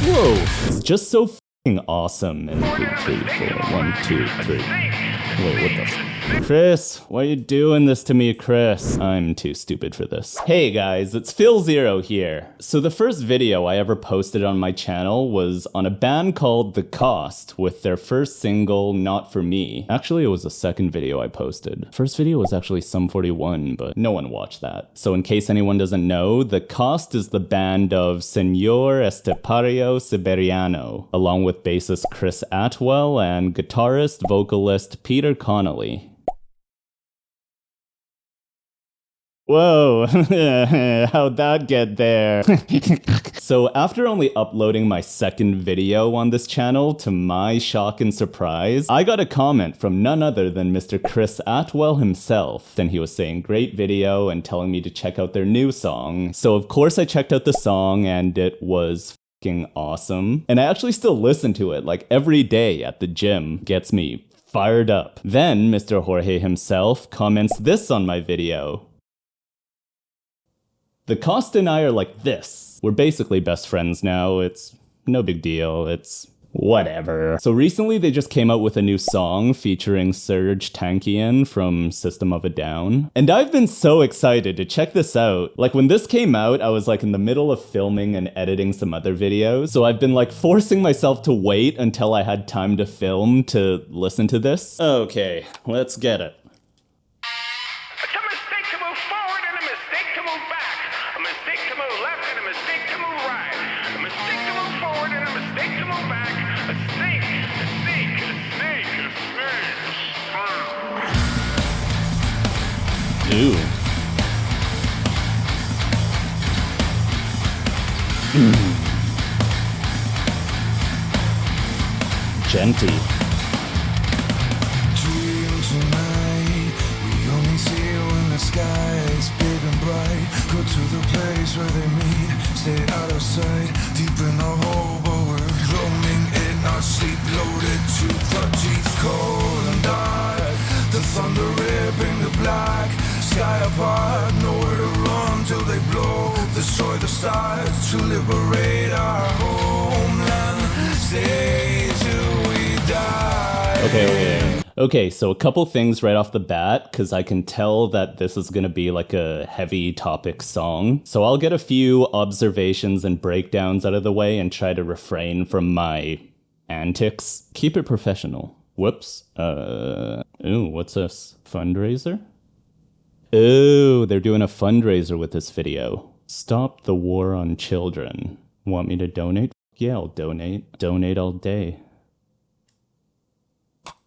Whoa, it's just so f***ing awesome. And 2, 3, 4, 1, 2, 3. Wait, what the f***? Chris, why are you doing this to me, Chris? I'm too stupid for this. Hey guys, it's philzero here. So the first video I ever posted on my channel was on a band called The Cost with their first single, Not For Me. Actually, it was the second video I posted. First video was actually Sum 41, but no one watched that. So in case anyone doesn't know, The Cost is the band of Señor Estepario Siberiano, along with bassist Chris Atwell and guitarist, vocalist Peter Connolly. Whoa, how'd that get there? So after only uploading my second video on this channel, to my shock and surprise, I got a comment from none other than Mr. Chris Atwell himself. Then he was saying great video and telling me to check out their new song. So of course I checked out the song and it was fucking awesome. And I actually still listen to it like every day at the gym. Gets me fired up. Then Mr. Jorge himself comments this on my video. The Cost and I are like this. We're basically best friends now. It's no big deal. It's whatever. So recently they just came out with a new song featuring Serj Tankian from System of a Down. And I've been so excited to check this out. Like when this came out, I was like in the middle of filming and editing some other videos. So I've been like forcing myself to wait until I had time to film to listen to this. Okay, let's get it. Ooh. Genty. Dream tonight, we only see you in the sky, it's big and bright. Go to the place where they meet, stay out of sight, deep in the hole, but we're roaming in our sleep, loaded to the teeth, cold and dark. The thunder ripping the black sky apart, nowhere to run till they blow, destroy the stars to liberate our homeland, stay till we die. Okay, so a couple things right off the bat, because I can tell that this is going to be like a heavy topic song. So I'll get a few observations and breakdowns out of the way and try to refrain from my antics. Keep it professional. Whoops. Ooh, what's this? Fundraiser? Ooh, they're doing a fundraiser with this video. Stop the war on children. Want me to donate? Yeah, I'll donate. Donate all day.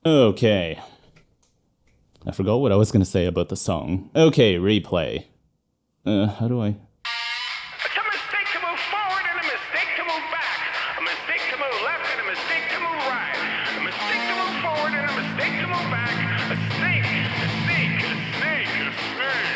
Okay. I forgot what I was gonna say about the song. Okay, replay. How do I... It's a mistake to move forward and a mistake to move back. A mistake to move left and a mistake to move right. A mistake to move forward and a mistake to move back. A snake, a snake, a snake, a snake.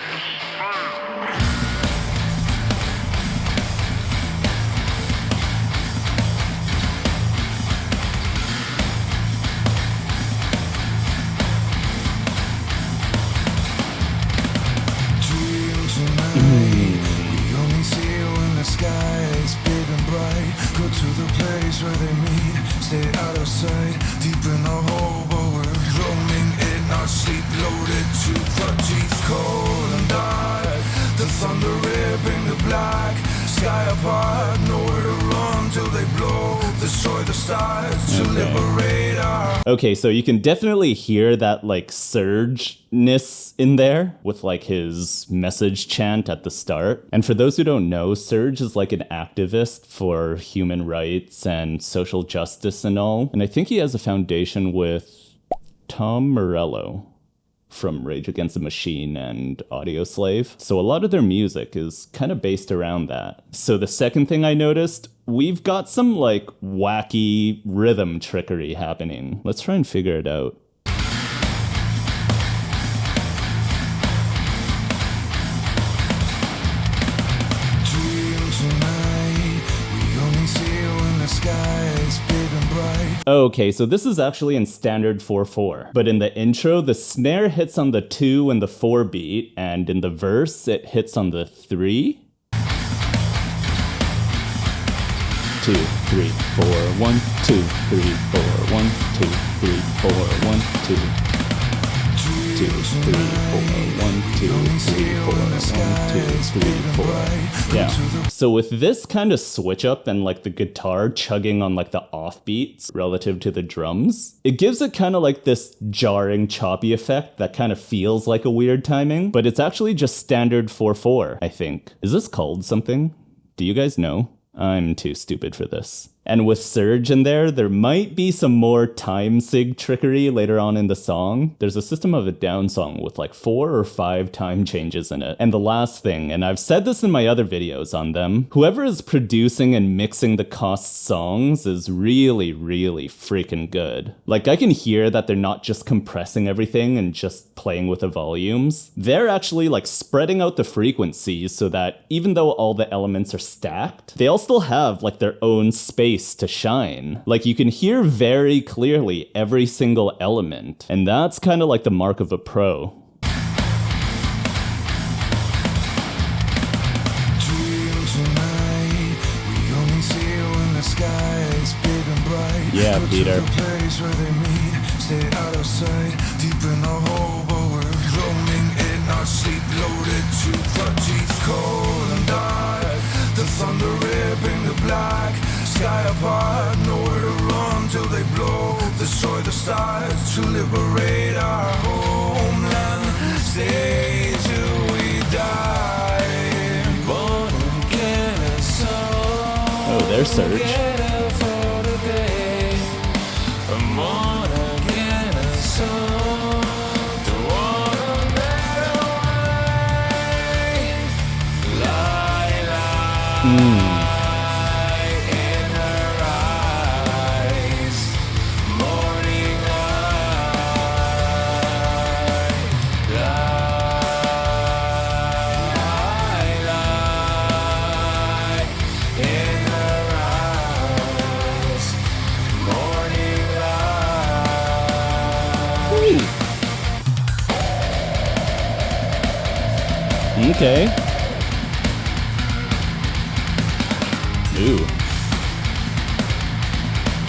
Dream tonight, we only see you in the sky, it's big and bright. Go to the place where they meet, stay out of sight, deep in the hole, but we're roaming in our sleep, loaded to the teeth, cold and dark. The thunder ripping the black sky apart, nowhere to run till they blow, destroy the stars to liberate our... Okay, so you can definitely hear that like Serj-ness in there with like his message chant at the start. And for those who don't know, Serj is like an activist for human rights and social justice and all. And I think he has a foundation with Tom Morello from Rage Against the Machine and Audioslave. So a lot of their music is kind of based around that. So the second thing I noticed, we've got some like wacky rhythm trickery happening. Let's try and figure it out. Dream tonight, we only see you in the sky, it's big and bright. Okay, so this is actually in standard 4/4. But in the intro, the snare hits on the 2 and the 4 beat, and in the verse, it hits on the 3. 2, 3, 4, 1, 2, 3, 4, 1, 2, 3, 4, 1, 2, 2, 3, 4, 1, 2, 3, 4, 1, 2, 3, 4. Yeah. So with this kind of switch up and like the guitar chugging on like the offbeats relative to the drums, it gives it kind of like this jarring choppy effect that kind of feels like a weird timing, but it's actually just standard 4/4, I think. Is this called something? Do you guys know? I'm too stupid for this. And with Serj in there might be some more time sig trickery later on in the song. There's a System of a Down song with like 4 or 5 time changes in it. And the last thing, and I've said this in my other videos on them, whoever is producing and mixing the Cost songs is really, really freaking good. Like I can hear that they're not just compressing everything and just playing with the volumes. They're actually like spreading out the frequencies so that even though all the elements are stacked, they all still have like their own space to shine. Like you can hear very clearly every single element, and that's kind of like the mark of a pro. Yeah, Peter. Stay out of sight, deep in a hole, but we're roaming in our sleep, loaded to the teeth, cold and dark. The thunder ripping the black sky apart, nowhere to run till they blow, destroy the stars to liberate our homeland. Stay till we die. Born again as so. Oh, there's Serj. Okay. Ooh.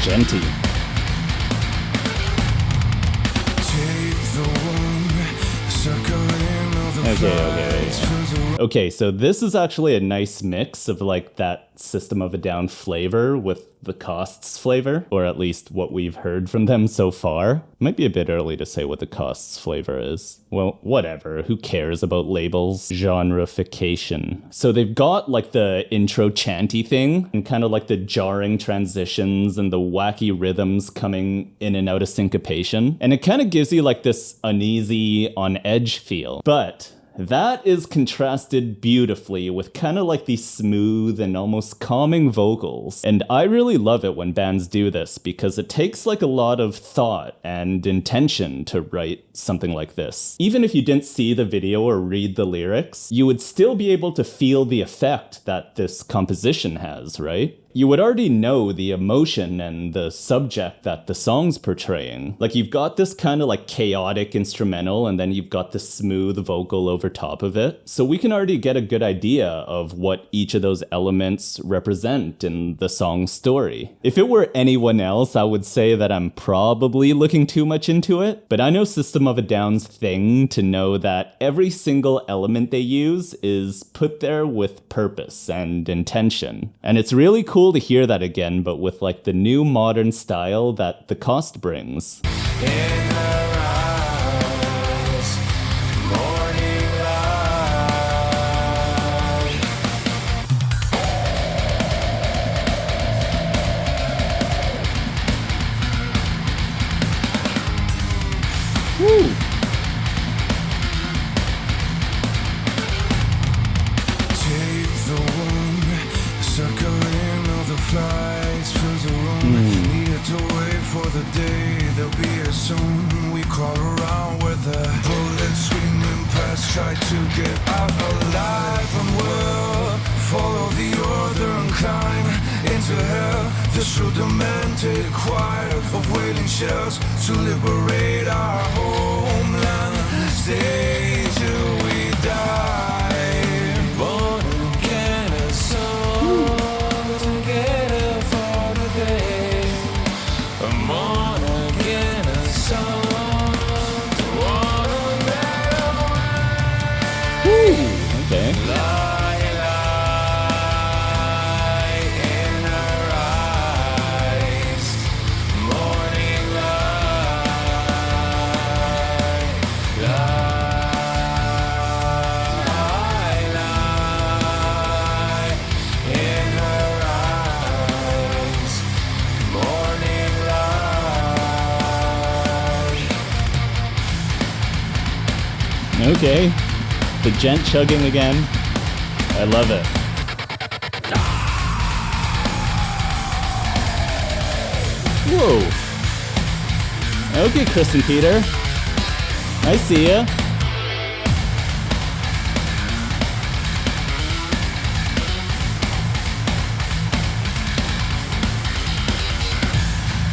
Genty. Okay, so this is actually a nice mix of like that System of a Down flavor with the Costs flavor, or at least what we've heard from them so far. Might be a bit early to say what the Costs flavor is. Well, whatever, who cares about labels? Genreification. So they've got like the intro chanty thing, and kind of like the jarring transitions and the wacky rhythms coming in and out of syncopation. And it kind of gives you like this uneasy, on edge feel. But that is contrasted beautifully with kind of like these smooth and almost calming vocals. And I really love it when bands do this because it takes like a lot of thought and intention to write something like this. Even if you didn't see the video or read the lyrics, you would still be able to feel the effect that this composition has, right? You would already know the emotion and the subject that the song's portraying. Like you've got this kind of like chaotic instrumental and then you've got this smooth vocal over top of it. So we can already get a good idea of what each of those elements represent in the song's story. If it were anyone else, I would say that I'm probably looking too much into it, but I know System of a Down's thing to know that every single element they use is put there with purpose and intention. And it's really cool to hear that again, but with like the new modern style that the Cost brings. Woo! Flies fills the room, needed to wait for the day, they'll be here soon. We crawl around with the bullets screaming past, try to get out alive from world. Follow the order and climb into hell. This rudimented choir of wailing shells to liberate our homeland. Stay till we die. Born again as soul. Okay. The gent chugging again. I love it. Whoa. Okay, Chris and Peter. I see ya.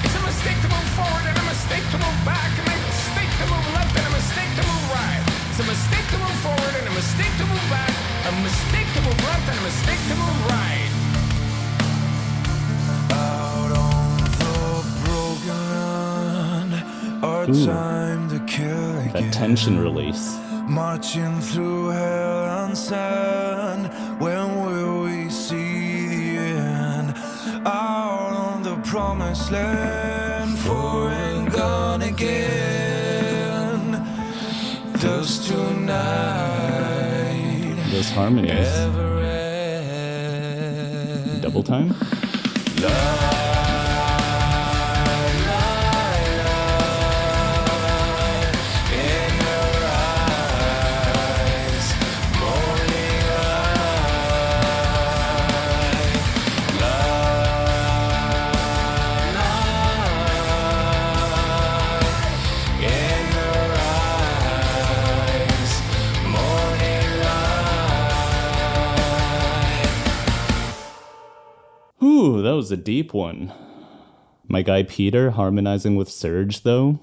It's a mistake to move forward and a mistake to move back, and a mistake to move left and a mistake to move right. It's a mistake to move forward and a mistake to move back, a mistake to move left and a mistake to move right. Out on the broken land, our time to kill again. That tension release. Marching through hell and sand, when will we see the end? Out on the promised land, for and gone again. Does tonight Those harmonies. ever end? Double time? Ooh, that was a deep one. My guy Peter harmonizing with Serj, though.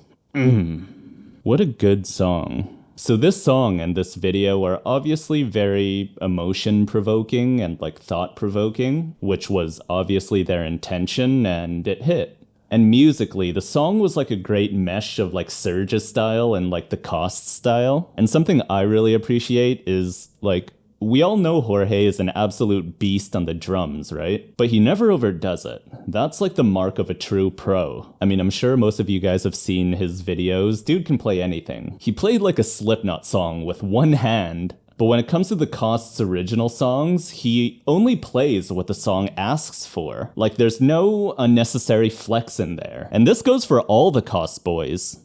What a good song. So this song and this video are obviously very emotion-provoking and like thought-provoking, which was obviously their intention, and it hit. And musically, the song was like a great mesh of like Serj's style and like the Cost style. And something I really appreciate is like, we all know Jorge is an absolute beast on the drums, right? But he never overdoes it. That's like the mark of a true pro. I mean, I'm sure most of you guys have seen his videos. Dude can play anything. He played like a Slipknot song with one hand, but when it comes to the Cost's original songs, he only plays what the song asks for. Like, there's no unnecessary flex in there. And this goes for all the Cost boys.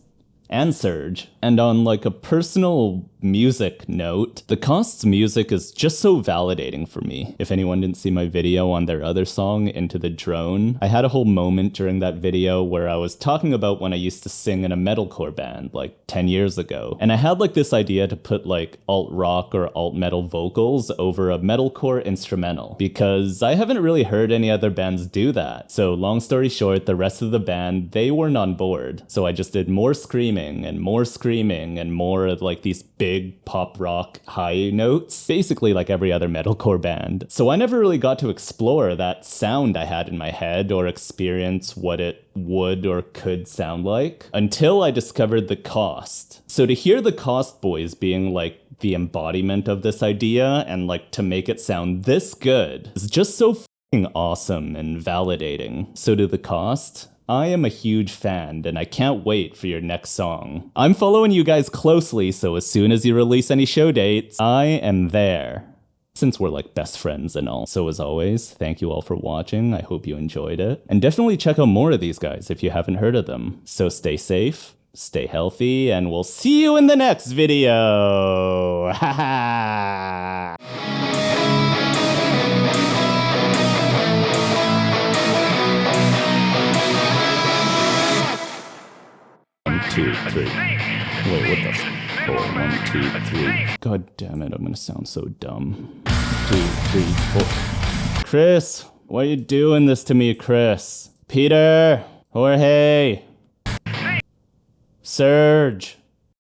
And Serj. And on like a personal music note, the Cost's music is just so validating for me. If anyone didn't see my video on their other song, Into the Drone, I had a whole moment during that video where I was talking about when I used to sing in a metalcore band like 10 years ago. And I had like this idea to put like alt rock or alt metal vocals over a metalcore instrumental, because I haven't really heard any other bands do that. So long story short, the rest of the band, they weren't on board. So I just did more screaming and more of like these big pop rock high notes, basically like every other metalcore band. So I never really got to explore that sound I had in my head or experience what it would or could sound like until I discovered the Cost. So to hear the Cost boys being like the embodiment of this idea and like to make it sound this good is just so f***ing awesome and validating. So to the Cost, I am a huge fan, and I can't wait for your next song. I'm following you guys closely, so as soon as you release any show dates, I am there. Since we're like best friends and all. So as always, thank you all for watching. I hope you enjoyed it. And definitely check out more of these guys if you haven't heard of them. So stay safe, stay healthy, and we'll see you in the next video. Ha ha! 2, 3. Wait, what the f? 4, 1, 2, 3. God damn it, I'm gonna sound so dumb. 2, 3, 4. Chris, why are you doing this to me, Chris? Peter, Jorge, Serj.